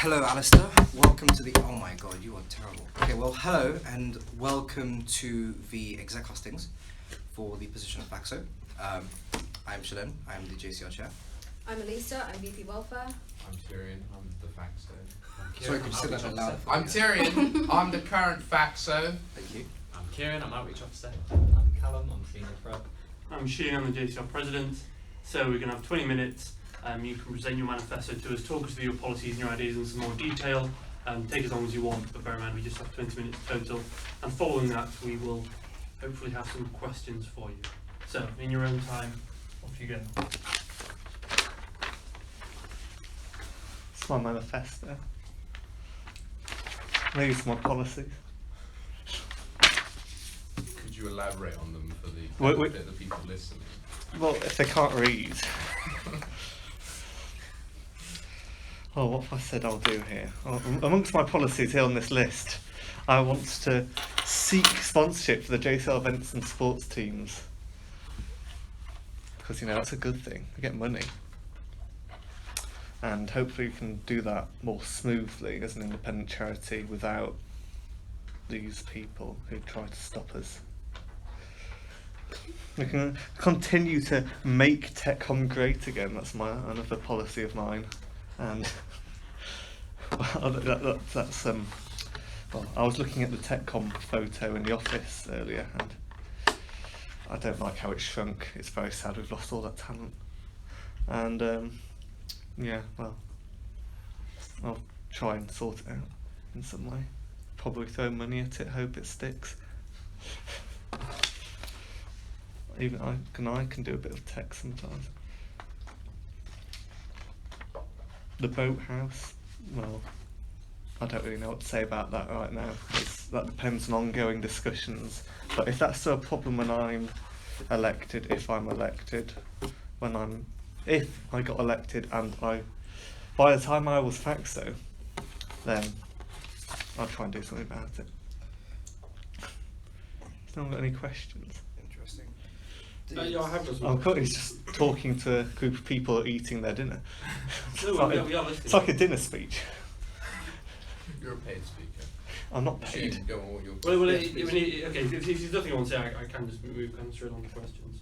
Hello, Alastair. Welcome to the... Oh my god, you are terrible. Okay, well, hello and welcome to the Exec Hustings for the position of FACSO. I'm Shalen, I'm the JCR chair. I'm Alastair, I'm VP Welfare. I'm Tyrion, I'm the FACSO. Sorry, could you say that a bit louder? I'm Tyrion, I'm the current FACSO. Thank you. I'm Kieran, I'm Outreach Officer. I'm Callum, I'm Senior Prep. I'm Sheen, I'm the JCR President. So we're going to have 20 minutes. You can present your manifesto to us, talk us through your policies and your ideas in some more detail. Take as long as you want, but bear in mind we just have 20 minutes total. And following that, we will hopefully have some questions for you. So, in your own time, off you go. It's my manifesto. Maybe some more policies. Could you elaborate on them for the benefit of the people listening? Well, if they can't read. Oh, what have I said I'll do here? Amongst my policies here on this list, I want to seek sponsorship for the JCR events and sports teams. Because, you know, that's a good thing. We get money. And hopefully we can do that more smoothly as an independent charity without these people who try to stop us. We can continue to make TechCom great again. That's another policy of mine. And that's well, I was looking at the TechCom photo in the office earlier, and I don't like how it's shrunk. It's very sad we've lost all that talent. And yeah, well, I'll try and sort it out in some way. Probably throw money at it, hope it sticks. Even I can do a bit of tech sometimes. The boathouse, well, I don't really know what to say about that right now. That depends on ongoing discussions. But if that's still a problem when I'm elected, if I got elected and by the time I was FACSO, then I'll try and do something about it. Has no one got any questions? Interesting. Yeah, I have got some. Oh God, he's just talking to a group of people eating their dinner. No, we are listening. It's like a dinner speech. You're a paid speaker. I'm not paid. Shane, go on what you're... Well, Yes, okay, if there's nothing you want to say, I can just move straight on to questions.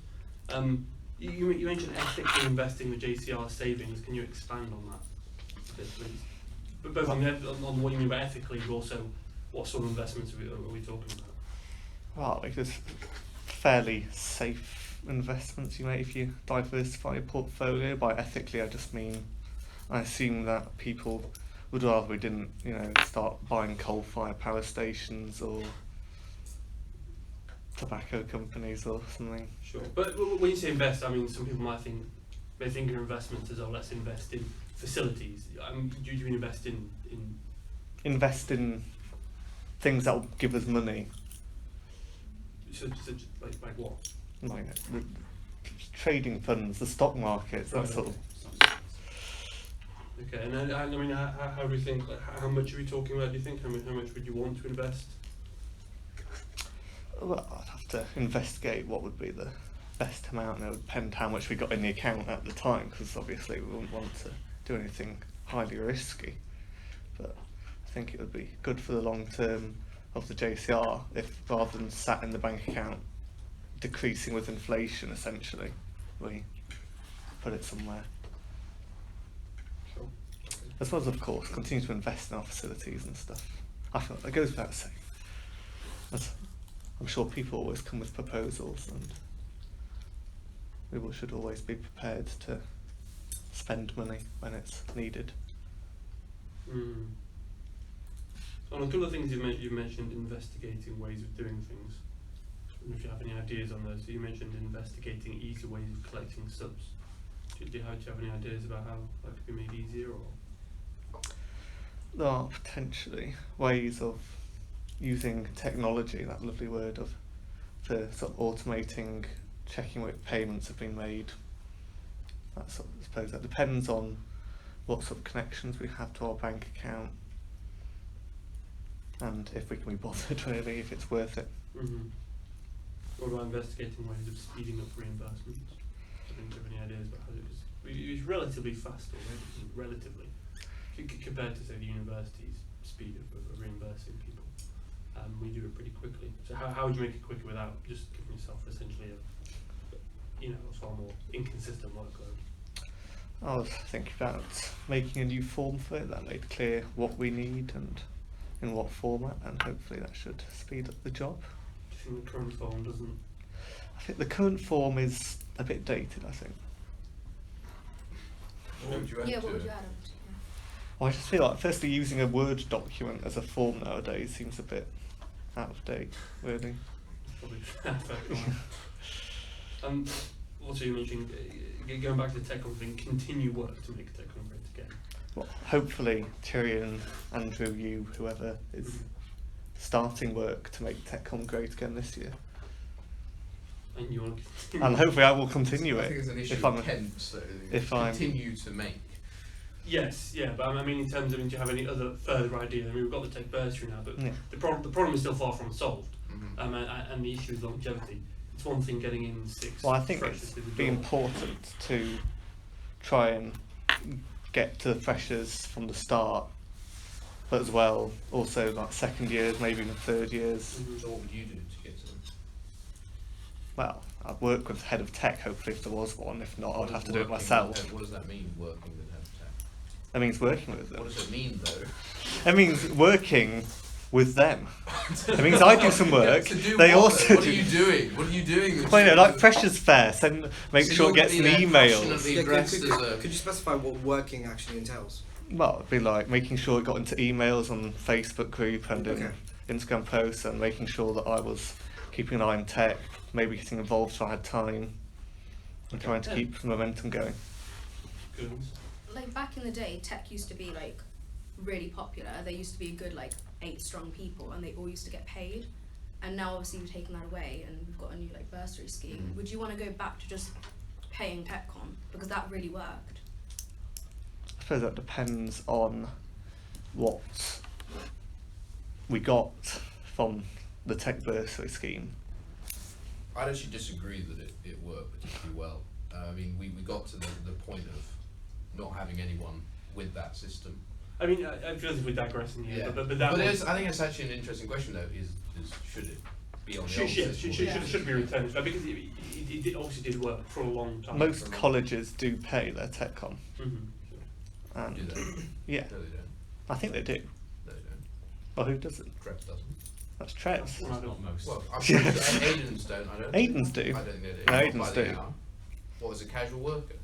You mentioned ethically investing the JCR savings. Can you expand on that a bit, please? But both on what you mean by ethically, but also what sort of investments are we talking about? Well, like there's fairly safe investments you make if you diversify your portfolio. By ethically, I just mean, I assume that people would rather we didn't, you know, start buying coal-fired power stations or tobacco companies or something. Sure, but when you say invest, I mean some people might think they think of investments as, oh, let's invest in facilities. Do you mean invest in? Invest in things that will give us money. So like what? Like trading funds, the stock markets, that sort of. Okay, and then, I mean, how do you think? Like, how much are we talking about? Do you think how much would you want to invest? Well, I'd have to investigate what would be the best amount, and it would depend how much we got in the account at the time, because obviously we wouldn't want to do anything highly risky. But I think it would be good for the long term of the JCR if, rather than sat in the bank account decreasing with inflation, essentially, we put it somewhere. Sure. As well as, of course, continue to invest in our facilities and stuff. I feel that goes without saying. I'm sure people always come with proposals, and we should always be prepared to spend money when it's needed. Mm. On a couple of things you mentioned investigating ways of doing things. I don't know if you have any ideas on those. So you mentioned investigating easier ways of collecting subs. Do you have any ideas about how that could be made easier? Or? There are potentially ways of using technology, that lovely word, for sort of automating, checking what payments have been made. I suppose that depends on what sort of connections we have to our bank account, and if we can be bothered, really, if it's worth it. Mm-hmm. What about investigating ways of speeding up reimbursements? I don't have any ideas about how to do this. It's relatively fast already, relatively. compared to say the university's speed of reimbursing people, we do it pretty quickly. So how would you make it quicker without just giving yourself essentially a far more inconsistent workload? I was thinking about making a new form for it that made clear what we need and in what format, and hopefully that should speed up the job. Do you think the current form doesn't? I think the current form is a bit dated, I think. What would you add Yeah, to what would it? you add? Well, I just feel like firstly using a Word document as a form nowadays seems a bit out of date, really. Probably fair comment. Also you mentioned, going back to the tech thing, continue work to make TechCon great again. Well, hopefully Tyrion, Andrew, you, whoever is starting work to make TechCon great again this year. And you want to continue? And hopefully I will continue I it. think it's an issue if of I'm tense, if I'm- continue to make. Yes, yeah, but I mean in terms of, do you have any other further ideas? I mean we've got the tech bursary now, but Yeah. the problem is still far from solved. Mhm. And the issue is longevity. It's one thing getting in 6 Well, I think freshers it's through the be door. important to try and get to the freshers from the start, but as well also like second years, maybe even third years. Mhm. So what would you do to get to them? Well, I'd work with the head of tech hopefully if there was one. If not, What I'd have does to do it working with myself. head- What does that mean, working with head of tech? That means working with What them. does it mean, though? It means working with them. It means I do some work. To do They what, also though? What do. are you doing? What are you doing? Well, you know, like freshers fair, make So sure you're it gets gonna an be there email. passionately Yeah, dressed could, as could, a- could you specify what working actually entails? Well, it'd be like making sure it got into emails on Facebook group and in Okay. Instagram posts, and making sure that I was keeping an eye on tech, maybe getting involved if I had time, and trying to Yeah. keep the momentum going. Good answer. Like back in the day, tech used to be like really popular. There used to be a good like 8 strong people, and they all used to get paid. And now obviously we've taken that away, and we've got a new like bursary scheme. Mhm. Would you want to go back to just paying TechCon because that really worked? I suppose that depends on what we got from the tech bursary scheme. I'd actually disagree that it worked particularly well. I mean, we got to the point of not having anyone with that system. I mean, I feel as if we're digressing here, but that but was, I think it's actually an interesting question, though, is should it be on the old system? should be returned, because it obviously did work for a long time. Most colleges do pay their TechCon, Mm-hmm. and Do they? yeah, No, they don't. I think they do. No, they don't. Well, who doesn't? Trep doesn't. That's Trev's. Well, Not most. Well, I'm sure Aiden's don't, I don't think. Aidens do. I don't think they do. No, Not Aidens by the do. hour. What, as a casual worker?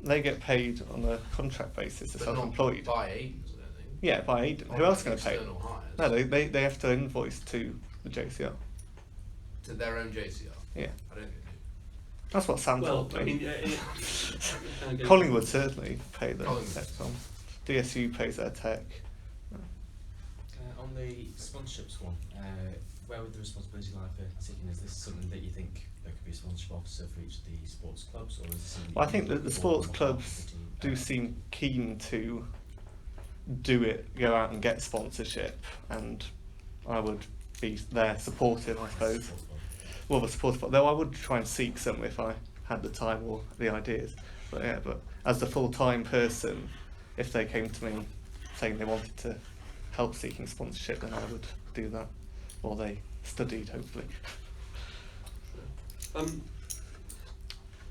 They get paid on a contract basis, they're But not self-employed. by Aiden's, I don't think. Yeah, by Aiden. Or Who else is by going to pay? external hires. No, they have to invoice to the JCR. To their own JCR. Yeah, I don't think they do. that's what Sam Well, told I me. mean, Collingwood certainly pay their Collingwood. TechCon. DSU pays their tech. On the sponsorships one, where would the responsibility lie for ticking? Is this something that you think there could be a sponsorship officer for each of the sports clubs, or is it something? Well, I think that the sports on behalf clubs of the team? do seem keen to do it, go out and get sponsorship, and I would be there supportive, I suppose. Sports club. Well, the supportive, though I would try and seek some if I had the time or the ideas. But yeah, but as the full-time person, if they came to me saying they wanted to help seeking sponsorship, then I would do that. Or they studied, hopefully.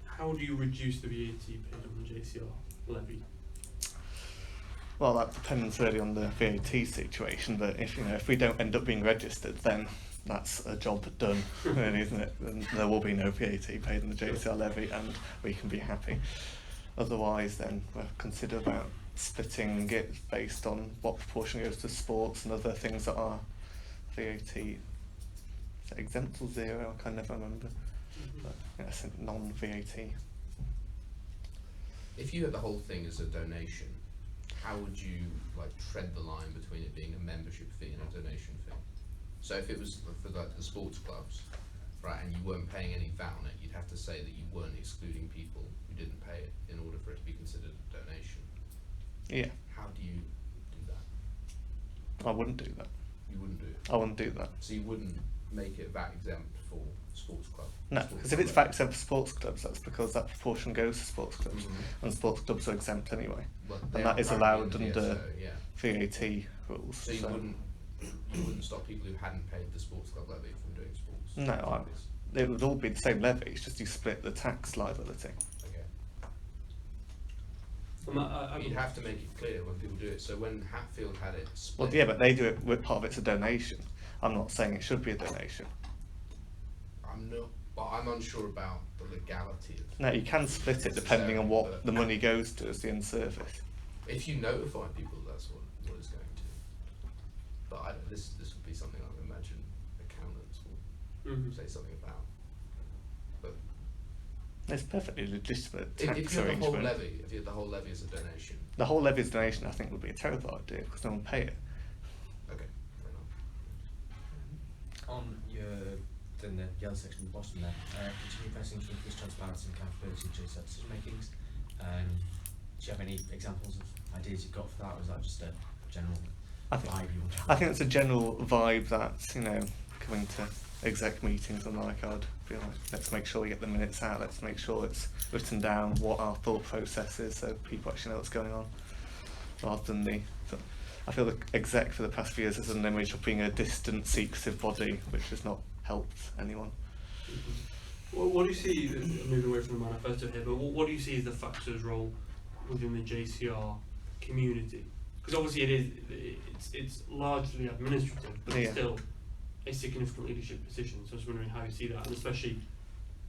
How do you reduce the VAT paid on the JCR levy? Well, that depends really on the VAT situation, but if we don't end up being registered, then that's a job done, really, isn't it? And there will be no VAT paid on the JCR levy, and we can be happy. Otherwise, then we'll consider about splitting it based on what proportion goes to sports and other things that are VAT. Is it exempt or zero? I can never remember. But yes, non-VAT. If you had the whole thing as a donation, how would you tread the line between it being a membership fee and a donation fee? So if it was for the sports clubs, right, and you weren't paying any VAT on it, you'd have to say that you weren't excluding people who didn't pay it in order for it to be considered a donation. Yeah, How do you do that? I wouldn't do that. You wouldn't do it. I wouldn't do that. So you wouldn't make it VAT exempt for sports club. No, sports because if it's club? FACSO for sports clubs, that's because that proportion goes to sports clubs, Mhm. and sports clubs are exempt anyway, Well, and they that are is currently allowed in the under DSO, yeah. VAT rules. So you wouldn't stop people who hadn't paid the sports club levy from doing sports No, activities? it would all be the same levy, it's just you split the tax liability. Okay. I You'd have to make it clear when people do it. So when Hatfield had it split. Well, yeah, but they do it with part of it's a donation. I'm not saying it should be a donation. I'm unsure about the legality of. No, you can split it depending on what But the money goes to as the in-service. if you notify people, that's what it's going to. But this would be something I would imagine accountants will Mhm. say something about. But It's perfectly legitimate if tax you had the whole arrangement. levy, if you had the whole levy as a donation, The whole levy's donation, I think, would be a terrible idea because no one pay it. okay, fair enough. On in the yellow section at the bottom there, continue pressing to increase transparency and accountability in JCR decision makings. Do you have any examples of ideas you've got for that, or is that just a general I think, vibe you want to I think it's a general vibe that's, coming to exec meetings and like, I'd be like, let's make sure we get the minutes out, let's make sure it's written down what our thought process is so people actually know what's going on. Rather than I feel the exec for the past few years has an image of being a distant, secretive body, which has not helped anyone. What do you see, moving away from the manifesto here, but what do you see as the FACSO's role within the JCR community? Because obviously it's largely administrative, but it's Yeah. still a significant leadership position. So I was wondering how you see that, and especially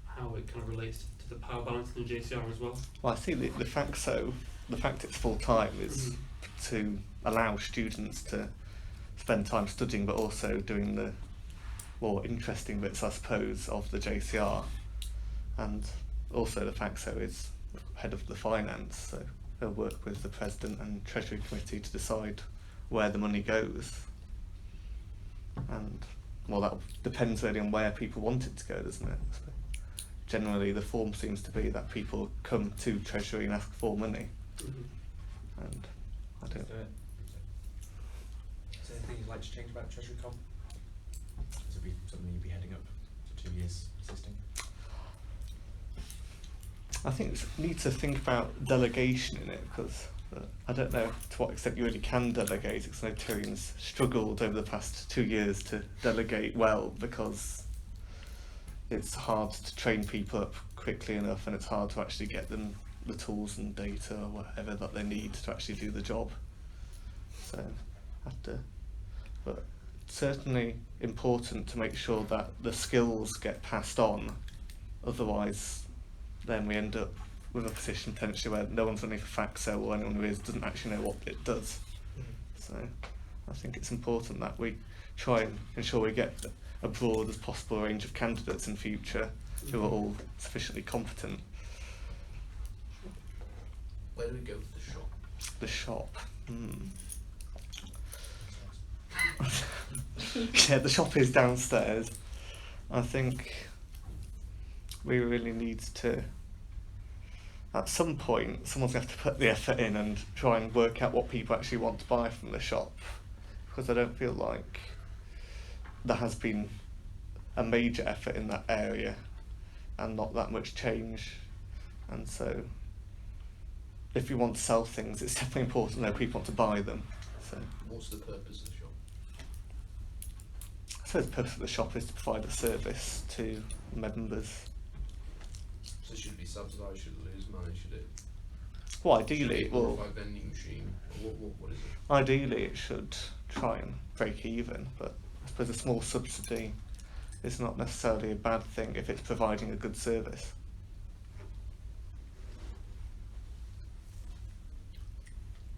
how it kind of relates to the power balance in the JCR as well. Well, I see the FACSO, the fact it's full time is to allow students to spend time studying, but also doing the more interesting bits, I suppose, of the JCR. And also the FACSO is head of the finance, so they'll work with the president and treasury committee to decide where the money goes. And well, that depends really on where people want it to go, doesn't it? So generally the form seems to be that people come to treasury and ask for money, and I don't. Is there anything you'd like to change about Treasury Com? This would be something you'd be heading up for 2 years assisting. I think we need to think about delegation in it, because I don't know to what extent you really can delegate, because I know Tyrion's struggled over the past 2 years to delegate well, because it's hard to train people up quickly enough, and it's hard to actually get them the tools and data or whatever that they need to actually do the job. So but certainly important to make sure that the skills get passed on, otherwise then we end up with a position potentially where no one's running for FACSO, or anyone who is doesn't actually know what it does. So I think it's important that we try and ensure we get a broad as possible range of candidates in future who are all sufficiently competent. Where do we go with the shop? The shop. Yeah, the shop is downstairs. I think we really need to, at some point, someone's going to have to put the effort in and try and work out what people actually want to buy from the shop, because I don't feel like there has been a major effort in that area and not that much change. And so if you want to sell things, it's definitely important to know people want to buy them. So What's the purpose of the shop? I suppose the purpose of the shop is to provide a service to members. So should it be subsidised? Should it lose money? Should it? Well, Should it ideally, be a it will. glorified vending machine? Or what is it? Ideally, it should try and break even, but I suppose a small subsidy is not necessarily a bad thing if it's providing a good service.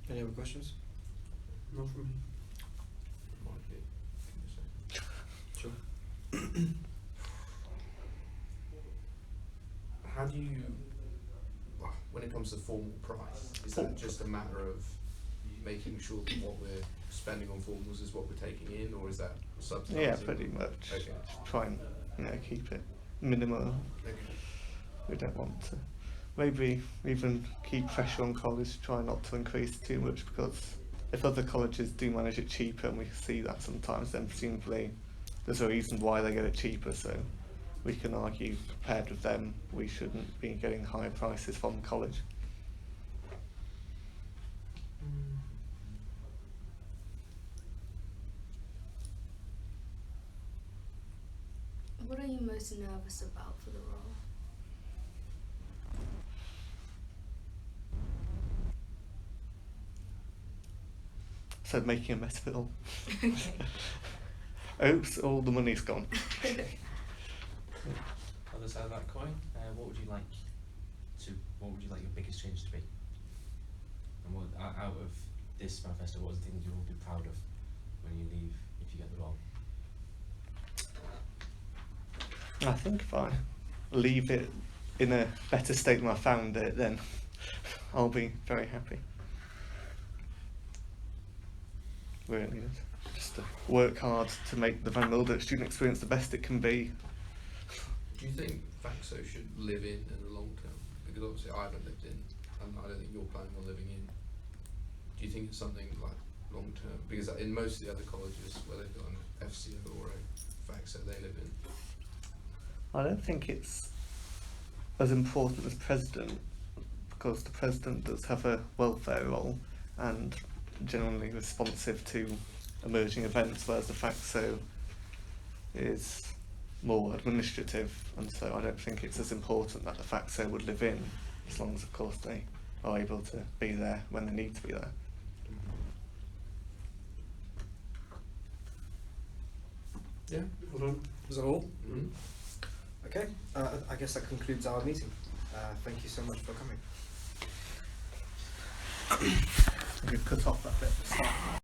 Any other questions? Not from me. Might be. Give me a second. Sure. How do you, when it comes to formal price, is that just a matter of making sure that what we're spending on formals is what we're taking in, or is that subsidising? Yeah, pretty much. Okay. Try and keep it minimal. Okay. We don't want to. Maybe even keep pressure on colleges to try not to increase too much, because if other colleges do manage it cheaper, and we see that sometimes, then presumably there's a reason why they get it cheaper. So we can argue, compared with them, we shouldn't be getting higher prices from college. What are you most nervous about for the role? So making a mess of it all. Okay. Oops, all the money's gone. Other side of that coin, what would you like your biggest change to be? And what, out of this manifesto, what are the things you will be proud of when you leave, if you get the role? I think if I leave it in a better state than I found it, then I'll be very happy. Really is. Just to work hard to make the Van Mildert student experience the best it can be. Do you think FACSO should live in the long term? Because obviously I haven't lived in, and I don't think you're planning on living in. Do you think it's something like long term? Because in most of the other colleges where they've got an FCO or a FACSO, they live in. I don't think it's as important as president, because the president does have a welfare role and generally responsive to emerging events, whereas the FACSO is more administrative, and so I don't think it's as important that the FACSO would live in, as long as of course they are able to be there when they need to be there. Yeah. Hold on. Was that all? Mm-hmm. Okay. I guess that concludes our meeting. Thank you so much for coming. You've cut off that bit.